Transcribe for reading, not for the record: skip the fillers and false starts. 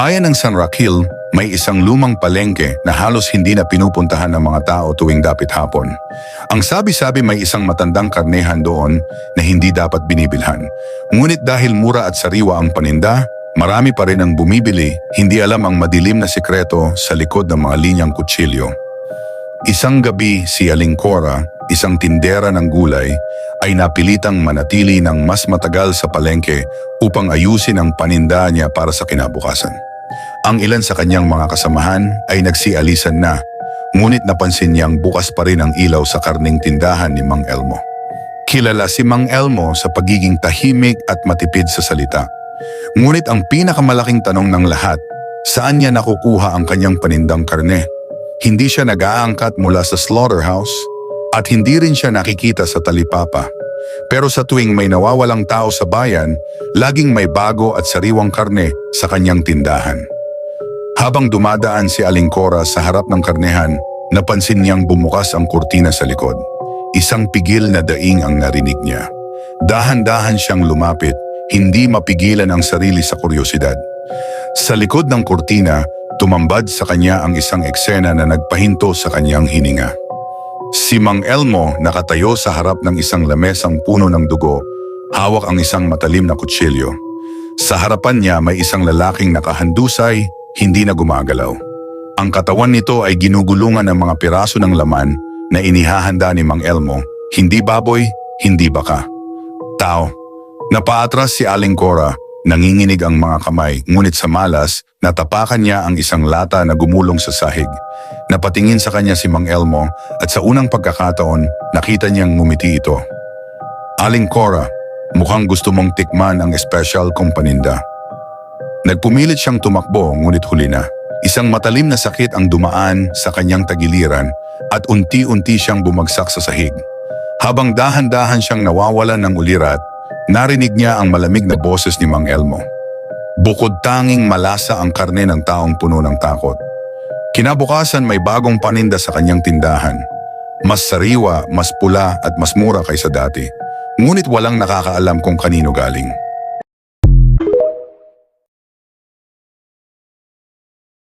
Ayon ng San Raquel, may isang lumang palengke na halos hindi na pinupuntahan ng mga tao tuwing dapit hapon. Ang sabi-sabi may isang matandang karnehan doon na hindi dapat binibilhan. Ngunit dahil mura at sariwa ang paninda, marami pa rin ang bumibili, hindi alam ang madilim na sikreto sa likod ng mga linyang kutsilyo. Isang gabi si Aling Cora, isang tindera ng gulay, ay napilitang manatili ng mas matagal sa palengke upang ayusin ang paninda niya para sa kinabukasan. Ang ilan sa kanyang mga kasamahan ay nagsialisan na, ngunit napansin niyang bukas pa rin ang ilaw sa karning tindahan ni Mang Elmo. Kilala si Mang Elmo sa pagiging tahimik at matipid sa salita. Ngunit ang pinakamalaking tanong ng lahat, saan niya nakukuha ang kanyang panindang karne? Hindi siya nag-aangkat mula sa slaughterhouse at hindi rin siya nakikita sa talipapa. Pero sa tuwing may nawawalang tao sa bayan, laging may bago at sariwang karne sa kanyang tindahan. Habang dumadaan si Aling Cora sa harap ng karnehan, napansin niyang bumukas ang kurtina sa likod. Isang pigil na daing ang narinig niya. Dahan-dahan siyang lumapit, hindi mapigilan ang sarili sa kuryosidad. Sa likod ng kurtina, tumambad sa kanya ang isang eksena na nagpahinto sa kanyang hininga. Si Mang Elmo nakatayo sa harap ng isang lamesang puno ng dugo, hawak ang isang matalim na kutsilyo. Sa harapan niya may isang lalaking nakahandusay, hindi na gumagalaw. Ang katawan nito ay ginugulungan ng mga piraso ng laman na inihahanda ni Mang Elmo, hindi baboy, hindi baka. Tao. Napaatras si Aling Cora, nanginginig ang mga kamay, ngunit sa malas, natapakan niya ang isang lata na gumulong sa sahig. Napatingin sa kanya si Mang Elmo at sa unang pagkakataon, nakita niyang ngumiti ito. Aling Cora, mukhang gusto mong tikman ang espesyal kong paninda. Nagpumilit siyang tumakbo ngunit huli na. Isang matalim na sakit ang dumaan sa kanyang tagiliran at unti-unti siyang bumagsak sa sahig. Habang dahan-dahan siyang nawawalan ng ulirat, narinig niya ang malamig na boses ni Mang Elmo. Bukod tanging malasa ang karne ng taong puno ng takot. Kinabukasan may bagong paninda sa kanyang tindahan. Mas sariwa, mas pula at mas mura kaysa dati. Ngunit walang nakakaalam kung kanino galing.